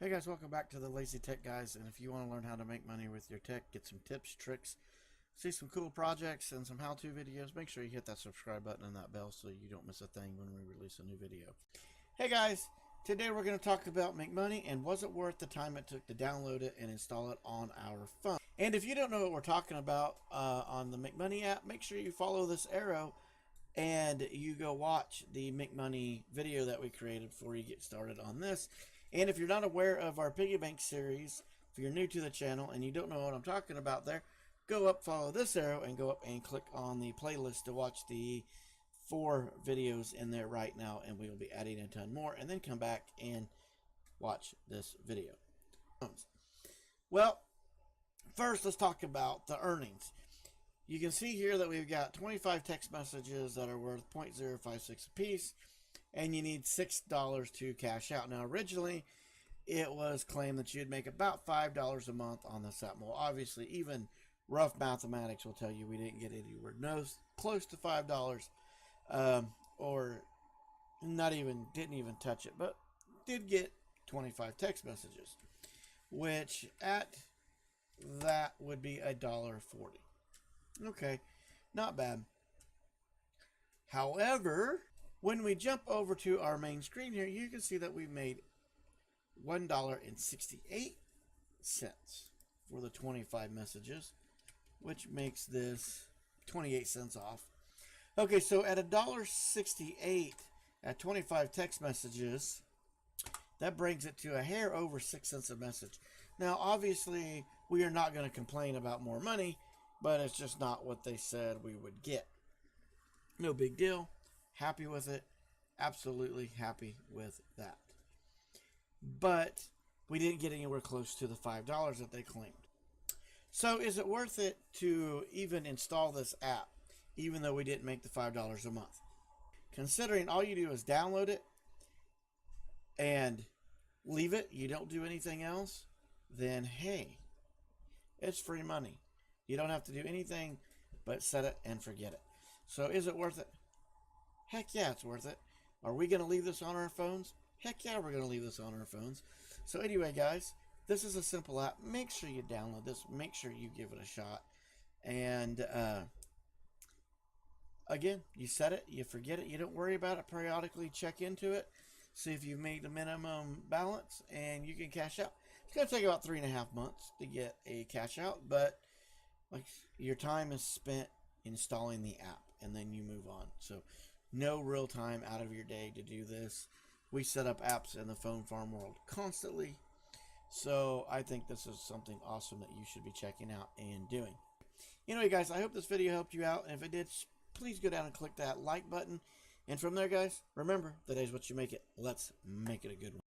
Hey guys, welcome back to the Lazy Tech Guys. And if you want to learn how to make money with your tech, get some tips, tricks, see some cool projects and some how-to videos, make sure you hit that subscribe button and that bell so you don't miss a thing when we release a new video. Hey guys, today we're going to talk about McMoney and was it worth the time it took to download it and install it on our phone. And if you don't know what we're talking about on the McMoney app, make sure you follow this arrow and you go watch the McMoney video that we created before you get started on this. And if you're not aware of our piggy bank series, if you're new to the channel and you don't know what I'm talking about there, go up, follow this arrow, and go up and click on the playlist to watch the 4 videos in there right now, and we will be adding a ton more, and then come back and watch this video. Well, first let's talk about the earnings. You can see here that we've got 25 text messages that are worth 0.056 apiece, and you need $6 to cash out. Now, originally, it was claimed that you'd make about $5 a month on this app. Well, obviously, even rough mathematics will tell you we didn't get anywhere close to $5, or didn't even touch it, but did get 25 text messages, which at that would be $1.40. Okay, not bad. However, when we jump over to our main screen here, you can see that we made $1.68 for the 25 messages, which makes this 28 cents off. Okay, so at $1.68 at 25 text messages, that brings it to a hair over 6 cents a message. Now, obviously, we are not going to complain about more money, but it's just not what they said we would get. No big deal. Happy with it. Absolutely happy with that. But we didn't get anywhere close to the $5 that they claimed. So is it worth it to even install this app, even though we didn't make the $5 a month? Considering all you do is download it and leave it, you don't do anything else, then hey, it's free money. You don't have to do anything but set it and forget it. So is it worth it? Heck yeah, it's worth it. Are we going to leave this on our phones? Heck yeah, we're going to leave this on our phones. So anyway, guys, this is a simple app. Make sure you download this. Make sure you give it a shot. And again, you set it, you forget it, you don't worry about it. Periodically check into it, see if you've made the minimum balance, and you can cash out. It's going to take about 3.5 months to get a cash out, but like your time is spent installing the app, and then you move on. So no real time out of your day to do this. We set up apps in the phone farm world constantly, so I think this is something awesome that you should be checking out and doing. Anyway, guys, I hope this video helped you out, and if it did, please go down and click that like button. And from there, guys, remember, today's what you make it. Let's make it a good one.